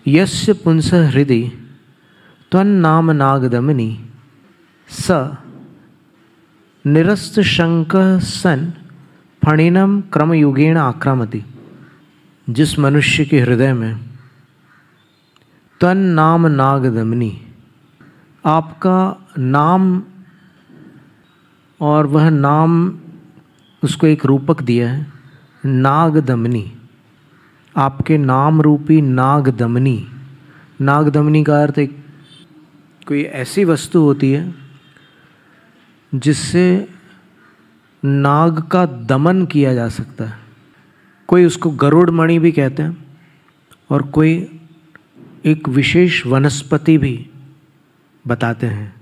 यस्य पुंस हृदि त्वन्नाम नागदमनि स निरस्त शंक सन फणिनम क्रमयुगेण आक्रामति। जिस मनुष्य के हृदय में त्वन्नाम नागदमनि, आपका नाम, और वह नाम उसको एक रूपक दिया है नागदमनी, आपके नाम रूपी नागदमनी। नागदमनी का अर्थ एक कोई ऐसी वस्तु होती है जिससे नाग का दमन किया जा सकता है। कोई उसको गरुड़ मणि भी कहते हैं, और कोई एक विशेष वनस्पति भी बताते हैं।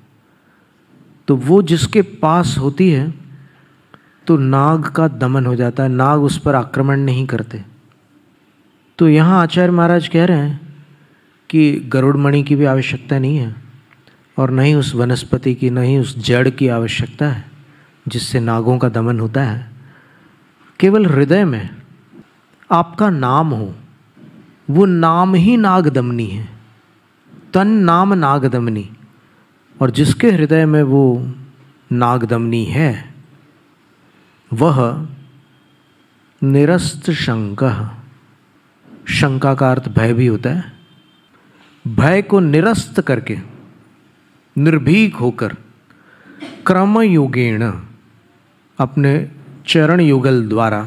तो वो जिसके पास होती है तो नाग का दमन हो जाता है, नाग उस पर आक्रमण नहीं करते। तो यहाँ आचार्य महाराज कह रहे हैं कि गरुड़ मणि की भी आवश्यकता नहीं है, और न ही उस वनस्पति की, न ही उस जड़ की आवश्यकता है जिससे नागों का दमन होता है। केवल हृदय में आपका नाम हो, वो नाम ही नागदमनी है, तन नाम नागदमनी। और जिसके हृदय में वो नागदमनी है वह निरस्त शंका, शंका का अर्थ भय भी होता है, भय को निरस्त करके निर्भीक होकर क्रमयुगेण, अपने चरण युगल द्वारा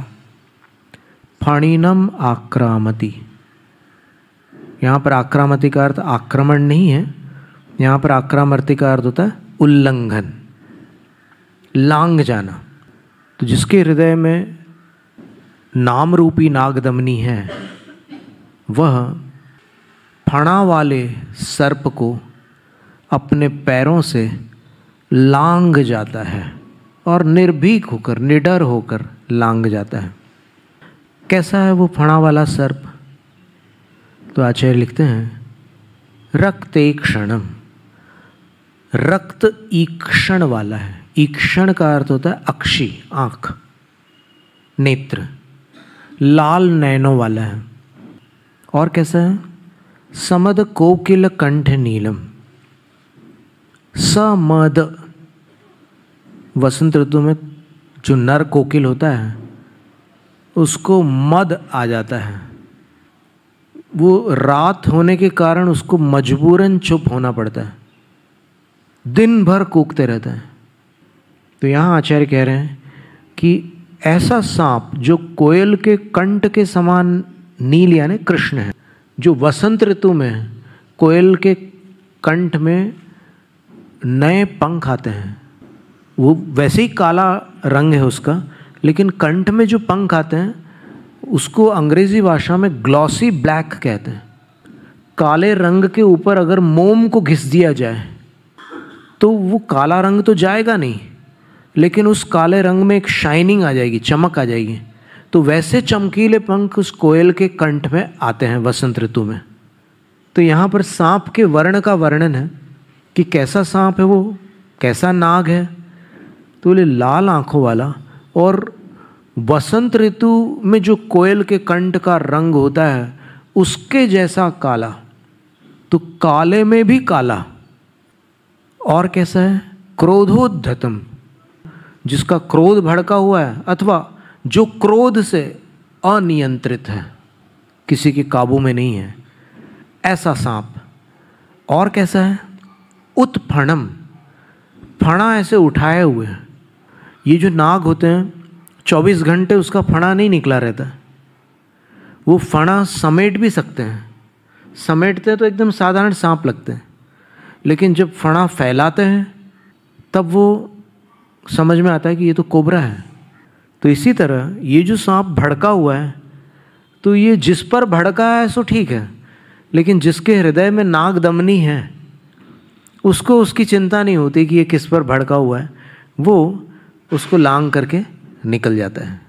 फणिनम आक्रामति। यहाँ पर आक्रामति का अर्थ आक्रमण नहीं है, यहाँ पर आक्रामति का अर्थ होता है उल्लंघन, लांग जाना। तो जिसके हृदय में नाम रूपी नागदमनी है वह फणा वाले सर्प को अपने पैरों से लांग जाता है, और निर्भीक होकर, निडर होकर लांग जाता है। कैसा है वो फणा वाला सर्प? तो आचार्य लिखते हैं रक्ते क्षणम, रक्त ईक्षण वाला है। ईक्षण का अर्थ होता है अक्षी, आँख, नेत्र, लाल नैनों वाला है। और कैसा है? समद कोकिल कंठ नीलम, समद, वसंत ऋतु में जो नर कोकिल होता है उसको मद आ जाता है, वो रात होने के कारण उसको मजबूरन चुप होना पड़ता है, दिन भर कूकते रहता है। तो यहाँ आचार्य कह रहे हैं कि ऐसा सांप जो कोयल के कंठ के समान नील यानी कृष्ण है, जो वसंत ऋतु में कोयल के कंठ में नए पंख आते हैं, वो वैसे ही काला रंग है उसका, लेकिन कंठ में जो पंख आते हैं उसको अंग्रेजी भाषा में ग्लॉसी ब्लैक कहते हैं। काले रंग के ऊपर अगर मोम को घिस दिया जाए तो वो काला रंग तो जाएगा नहीं, लेकिन उस काले रंग में एक शाइनिंग आ जाएगी, चमक आ जाएगी। तो वैसे चमकीले पंख उस कोयल के कंठ में आते हैं वसंत ऋतु में। तो यहाँ पर सांप के वर्ण का वर्णन है कि कैसा सांप है वो, कैसा नाग है। तो बोले लाल आँखों वाला, और वसंत ऋतु में जो कोयल के कंठ का रंग होता है उसके जैसा काला। तो काले में भी काला। और कैसा है? क्रोधोद्धतम, जिसका क्रोध भड़का हुआ है, अथवा जो क्रोध से अनियंत्रित है, किसी के काबू में नहीं है, ऐसा सांप। और कैसा है? उत्फणम, फणा ऐसे उठाए हुए। ये जो नाग होते हैं 24 घंटे उसका फणा नहीं निकला रहता, वो फणा समेट भी सकते हैं। समेटते हैं तो एकदम साधारण सांप लगते हैं, लेकिन जब फणा फैलाते हैं तब वो समझ में आता है कि ये तो कोबरा है। तो इसी तरह ये जो सांप भड़का हुआ है, तो ये जिस पर भड़का है सो ठीक है, लेकिन जिसके हृदय में नागदमनी है उसको उसकी चिंता नहीं होती कि ये किस पर भड़का हुआ है, वो उसको लांग करके निकल जाता है।